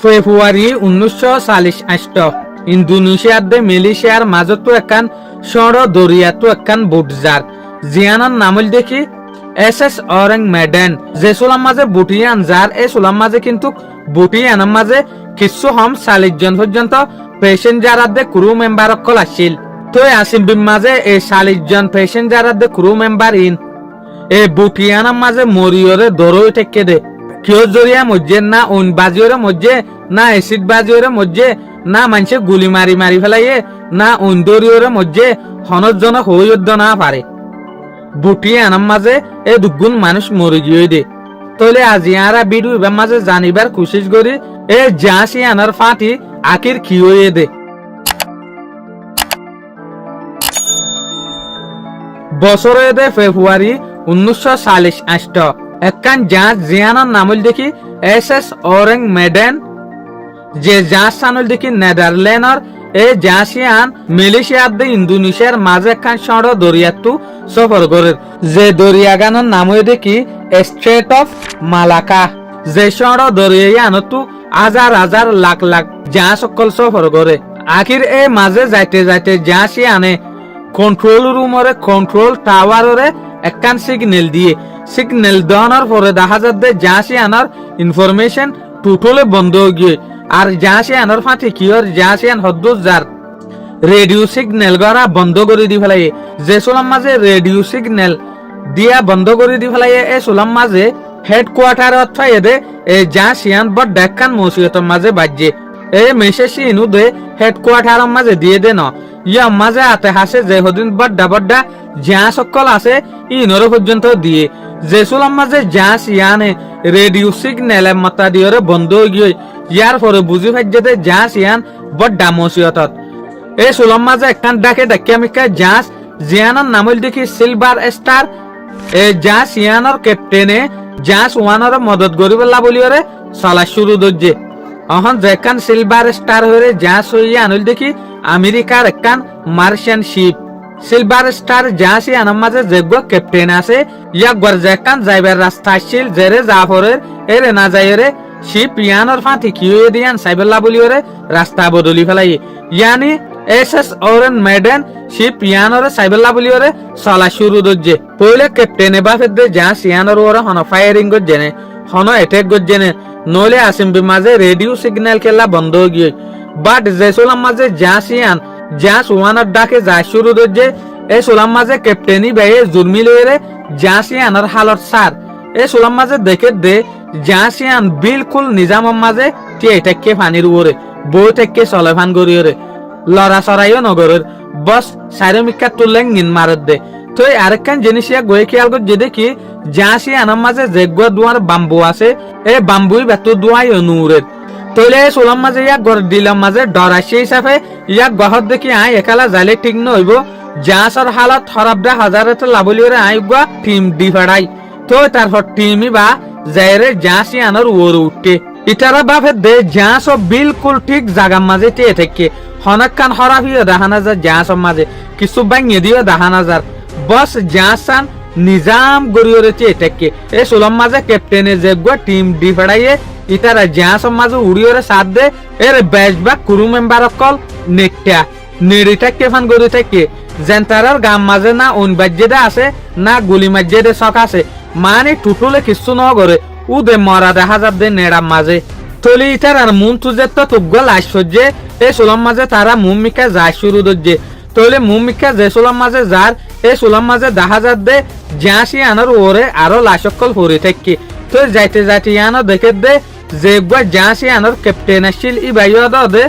ফেব্রুয়ারি 1948 ইন্দোনেশিয়ার দে মালয়েশিয়ার মাজতো একান সড় দরিয়াতো একান বুটজার জিয়ানার নামল দেখি এসএস অরেং মেডেন যে সোলাম মাঝে বুটিয়ান যার এই সোলাম মাঝে কিন্তু বুটিয়ানের মাঝে কিছু হম 40 জন পর্যন্ত প্যাসেঞ্জার দে ক্রু মেম্বার অকল আসিল তো আসিম বিম মাঝে এই 40 জন প্যাসেঞ্জার দে ক্রু মেম্বার ইন এই বুটিয়ানের মাঝে মরিয়রে দরই টেকে দে কিয় জরিয়া মজ্জে না উন বাজিওরে মজ্জে না এসিড বাজিওরে মজ্জে না মানুষে গুলি মারি মারি ফেলাইয়ে না উন দরিওরে মজ্জে হনজন হইয়দ্দ না পারে বুটিয়ানার মাঝে এই দুগুণ মানুষ মরে গিয়ে দে তলে আজিয়ারা বিডু এবার মাঝে জানিবার কোশিশ করি এ জাসি আনার ফাটি আকির কি হয়ে দে বছরে দে ফেব্রুয়ারি 1948 একখান জাহাজ জিয়ানার নামল দেখি এসএস অরেং মেডেন যে জাহাজ সানল দেখি নেদারল্যান্ডর এই জাহাজিয়ান মালয়েশিয়ার দে ইন্দোনেশিয়ার মাঝে একখান সড় দরিয়াতু সফর করে যে দরিয়াগানের নাম হয়ে দেখি স্ট্রেট অফ মালাকা যে সড় দরিয়ানতু হাজার হাজার লাখ লাখ জাহাজ সকল সফর করে আখির এই মাঝে যাইতে যাইতে জাহাজিয়ানে কন্ট্রোল রুমরে কন্ট্রোল টাওয়ারে একখান সিগন্যাল দিয়ে সিগন্যাল দেওয়ানোর পরে দেখা যাচ্ছে জাহাজিয়ানের ইনফরমেশন টোটালি বন্ধ হয়ে গিয়ে আর জাহাজিয়ানের ফাঁটি কিয়র জাহাজিয়ান হদ্দুস যার রেডিও সিগন্যাল গড়া বন্ধ করে দি ফেলাই যে সোলাম মাঝে রেডিও সিগন্যাল দিয়া বন্ধ করে দি ফেলাই এ সোলাম মাঝে হেডকোয়ার্টার অর্থাৎ এদে এই জাহাজিয়ান বড় ডেক্কান মসিয়তের মাঝে বাজে এই মেসেজি ইনু দে হেডকোয়ার্টারের মাঝে দিয়ে দে ন ইয়া মাঝে আতে হাসে যে হদিন বড্ডা বড্ডা জাহাজ সকল আছে ইনর পর্যন্ত দিয়ে যে সোলাম মাঝে জাহাজ ইয়ানে রেডিও সিগন্যাল মাতা দিয়রে বন্ধ হয়ে গিয়ে ইয়ার পরে বুঝি ফাইজে জাহাজ ইয়ান বড্ডা মসিয়তত এই সোলাম মাঝে একখান ডাকে ডাকিয়া মিকা জাহাজ জিয়ানার নামল দেখি সিলভার স্টার এই জাহাজ ইয়ানোর ক্যাপ্টেনে জাহাজ ওয়ানোর মদত করিবেলা বলিওরে চলা শুরু দজ্জে অহন যেখান সিলভার স্টার হয়ে জাহাজ হইয়া আনল দেখি আমেরিকার একখান মার্শিয়ান শিপ সিলভার স্টার জাহাজ ইয়ানোর মাঝে যেগুলো ক্যাপ্টেন আছে ইয়াক গর যেখান যাইবার রাস্তা আসছিল জেরে জাফরের এরে না যাইরে শিপ ইয়ানোর ফাঁটি কি হয়ে দিয়ান সাইবেলা বলিওরে রাস্তা বদলি ফেলাই ইয়ানি এসএস অরেন মেডেন শিপ ইয়ানোরে সাইবেলা বলিওরে চলা শুরু দজ্জে পहिले ক্যাপ্টেনে বাফের দে জাহাজ ইয়ানোর ওরে হন ফায়ারিং গজ্জেনে হন অ্যাটাক গজ্জেনে নইলে আসিম মাঝে রেডিও সিগন্যাল খেলা বন্ধ হয়ে গিয়ে বাট যে সোলাম মাঝে জাহাজ জাহাজ ওয়ানের ডাকে যায় শুরু দজ্জে এই সোলাম মাঝে ক্যাপ্টেনি বেয়ে জুরমি লইরে জাহাজ ইয়ানোর হালত সার এই সোলাম মাঝে দেখে দে জাহাজ ইয়ান বিলকুল নিজামের মাঝে টিয়ে টেকে ফানির ওরে বই টেকে চলে ফান গড়িয়ে লড়া চড়াইও নগরের বস সাইরমিকা তুললেন নিন মারত দে তো আরেকখান জিনিস ইয়া গয়ে খেয়াল করছে দেখি জাহাজ ইয়ানোর মাঝে যেগুলো দুয়ার বাম্বু আছে এই বাম্বুই বেত দুয়াই অনুরের তৈলে সোলাম মাঝে ইয়াক গড় দিলাম মাঝে ডরাইছে হিসাবে ইয়াক গহত দেখি আই একালা যাইলে ঠিক নহইব জাহাজের হালত খরাবদা হাজারেতে লাবলিওরে আই গুয়া টিম দি ফেড়াই তো তারপর টিমই বা যাইরে জাহাজ ইয়ানোর ওর উঠে ইটারা বাফে দে জাহাজ বিলকুল ঠিক জাগার মাঝে টিয়ে থেকে হনকান হরাফিও দেখানা যায় জাহাজের মাঝে কিছু ভাঙিয়ে দিও দেখানা যার বস জাহাজ নিজাম গড়িয়ে টিয়ে থেকে এই সোলাম মাঝে ক্যাপ্টেনে যেগুলো টিম দি ফেড়াইয়ে ইতারা জাহাজের মাঝে উড়িয়ে সাথ দে এর বেশ বা ক্রু মেম্বার অকল নেকটা নেড়ি থেকে ফান গড়ি থেকে জেন্টারার গাম মাঝে না উনবাজ্যে আছে না গুলি মাজ্যে শখ আছে মানে টুটুলে কিছু ন করে উদে মরা দেখা যাব দে নেড়ার মাঝে তলি ইটার আর মুন তুজে তো তুগল আশ্চর্যে এই সোলাম মাঝে তারা মুমিকা যায় শুরু দজ্জে তলে মুমিকা যে সোলাম মাঝে যার এই সোলাম মাঝে দেখা যাব দে জাহাজ ইয়ানোর ওরে আরো লাশকল হরে থেকে তো যাইতে যাইতে ইয়ানো দেখে দে যে জাহাজ ইয়ানোর ক্যাপ্টেন আসছিল ই বাইও দে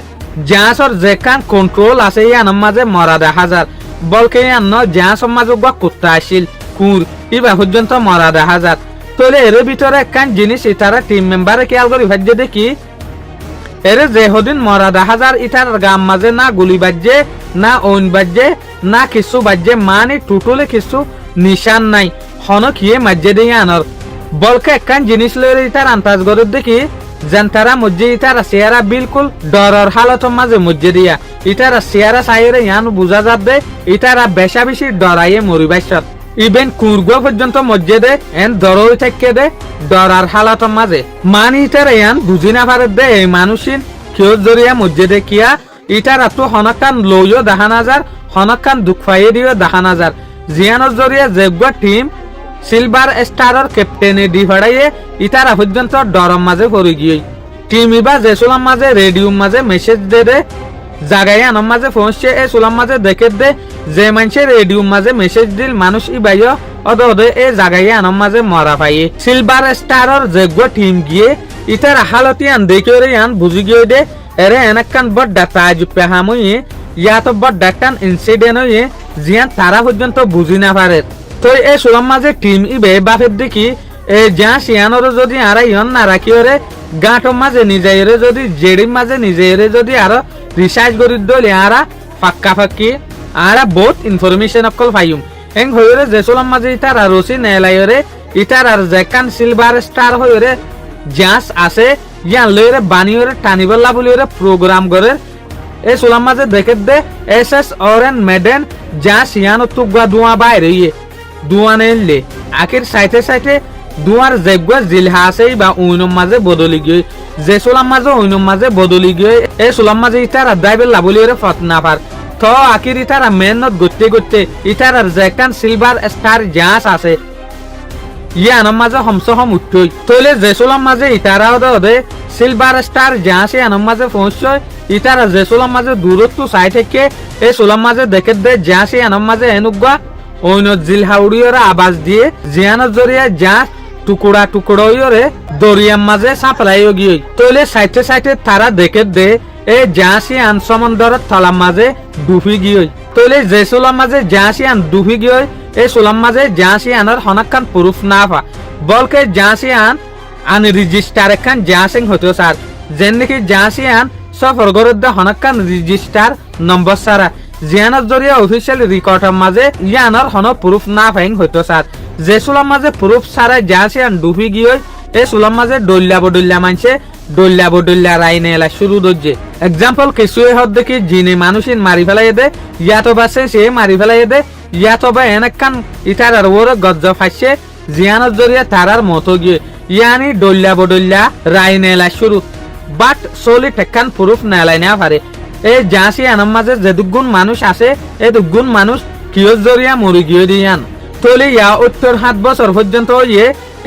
জাহাজের যেখান কন্ট্রোল আছে ইয়ানোর মাঝে মরা দেখা যার বলকে ইয়ান্ন জাহাজের মাঝে কুত্তা আসছিল কুর ইবা পর্যন্ত মরা দেখা যার তলে এর ভিতরে একখান জিনিস ইতারা টিম মেম্বারে খেয়াল করি ভাজ্যে দেখি এরে যে হদিন মরা দেখা যার ইটার গাম মাঝে না গুলি বাজছে না ওন বাজছে না কিছু বাজছে মানে টুটুলে কিছু নিশান নাই হন খিয়ে মাজ্জে দিয়ে আনর বলকে একখান জিনিস লইরে ইটার আন্তাজ করে দেখি যেন তারা মজ্জে ইটারা চেহারা বিলকুল ডরর হালতের মাঝে মজ্জে দিয়া ইটারা চেহারা চাইরে ইয়ান বুঝা যাবে ইটারা বেশা বেশি ডরাইয়ে মরিবাইছত ইভেন কুরগো পর্যন্ত মসজিদে এন দরই থেকে দে ডরার হালাতর মাঝে মান ইটার ইয়ান বুঝি না পারে দে এই মানুষিন কেউ জরিয়া মসজিদে কিয়া ইটার আতো হনকান লইও দেখা নাজার হনকান দুঃখ পাইয়ে দিও দেখা নাজার জিয়ানোর জরিয়া জেগবা টিম সিলভার স্টারের ক্যাপ্টেনে দি ফাড়াইয়ে ইটারা পর্যন্ত ডরম মাঝে পড়ে গিয়ে টিম ইবা যে সোলাম মাঝে রেডিওর মাঝে মেসেজ দে দে জাগাই আনম মাঝে পৌঁছে এ সোলাম মাঝে দেখে দে যে মানুষে রেডিওর মাঝে মেসেজ দিল মানুষ ইবাইও অদে অদে এ জাগাই আনম মাঝে মরা পাইয়ে সিলভার স্টারের জেগবা টিম গিয়ে ইটার হালতি আন দেখে আন বুঝি গিয়ে দে এরে এনাকান বড় তাজুব পেহামুয়ে ইয়াতো বড় ডাক্তান ইনসিডেন্ট হয়ে জিয়ান তারা পর্যন্ত বুঝি না পারে তো এই সোলাম মাঝে টিম ইবে বাপের দেখি এ যা শিয়ানোর যদি আর ইয়ন না রাখি ওরে গাঁটর মাঝে নিজেরে যদি জেডির মাঝে নিজেরে যদি আরো রিসার্চ করি দলি আরা পাক্কা পাক্কি আরা বহুত ইনফরমেশন অকল পাইম এং হইরে যে সোলাম মাঝে ইতার আর রসি নেলাইরে ইতার আর জেকান সিলভার স্টার হইরে জাস আছে ইয়ান লইরে বানিয়রে টানিবল্লা বলিরে প্রোগ্রাম করে এই সোলাম মাঝে দেখে দে এসএস অরেন মেডেন যা শিয়ানো তুগা দুয়া বাইরে দুয়া নেলে আখির সাইতে সাইতে দুয়ার জেগা জিলহা আছে বা উইনম মাঝে বদলি গিয়ে যে সোলাম মাঝে উইনম মাঝে বদলি গিয়ে এই সোলাম মাঝে ইতারা দাইবেল লাবলিরে ফত না পার তো আখির ইতারা মেহনত করতে করতে ইতার আর জেকান সিলভার স্টার জাস আছে ইয়ানোর মাঝে হমসহম উঠই তইলে যে সোলাম মাঝে ইতারাও দে সিলভার স্টার জাসে আনম মাঝে পৌঁছয় ইতারা যে সোলাম মাঝে দূরত্ব চাই থেকে এই সোলাম মাঝে দেখে দে জাসে আনম মাঝে এনুগা অন্য জিলহাউড়িওরা আবাস দিয়ে জিয়ানোর জরিয়া যা টুকুরা টুকুড়াইরে দরিয়ার মাঝে সাপলাইও গিয়ে তইলে সাইটে সাইটে তারা দেখে দে এই জাসি আন সমন্দরের তলার মাঝে ডুবি গিয়ে তইলে যে সোলাম মাঝে জাসি আন ডুবি গিয়ে এই সোলাম মাঝে জাসি আনার হনাকান প্রুফ না পা বলকে জাসি আন রেজিস্টার এখান জাসিং হতো স্যার যেন নাকি জাসি আন সফর গরদ্দা হনাকান রেজিস্টার নম্বর সারা জিয়ানোর জরিয়া অফিসিয়াল রেকর্ডের মাঝে ইয়ানোর হন প্রুফ না পাইং হতো স্যার যে সোলাম মাঝে প্রুফ সারা জাসি আন ডুবি গিয়ে এই সোলাম মাঝে ডল্লা বডল্লা মানছে ডল্লা বডল্লা রাইনে এলা শুরু দজ্জে এক্সাম্পল কিছুই হদ দেখি জিনে মানুষিন মারি ফেলাই দে ইয়াতো বাসে সে মারি ফেলাই দে ইয়াতো বা এনেকান ইটার আর ওর গজ্জ ফাইছে জিয়ানোর জরিয়া তারার মতো গিয়ে ইয়ানি ডল্লা বডল্লা রাইনে এলা শুরু বাট সোলি টেকান প্রুফ নেলাই না পারে এই জাসি আনম মাঝে যে দুগুণ মানুষ আছে এই দুগুণ মানুষ কিয়র জরিয়া মরি গিয়ে দিয়ান তলে ইয়া ৭ বছর পর্যন্ত ইয়ে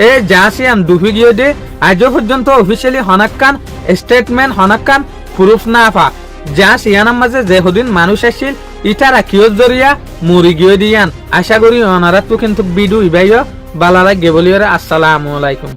এই জাসি আন ডুবি গিয়ে দে আজও পর্যন্ত অফিসিয়ালি হনাক্কান স্টেটমেন্ট হনাক্কান প্রুফ না পা জাসি আনম মাঝে যে হদিন মানুষ আসছিল ইটারা কিয়র জরিয়া মরি গিয়ে দিয়ান আশা করি অনারা তো কিন্তু বিডু ইবাইও বালা লাগে বলিওরে আসসালামু আলাইকুম।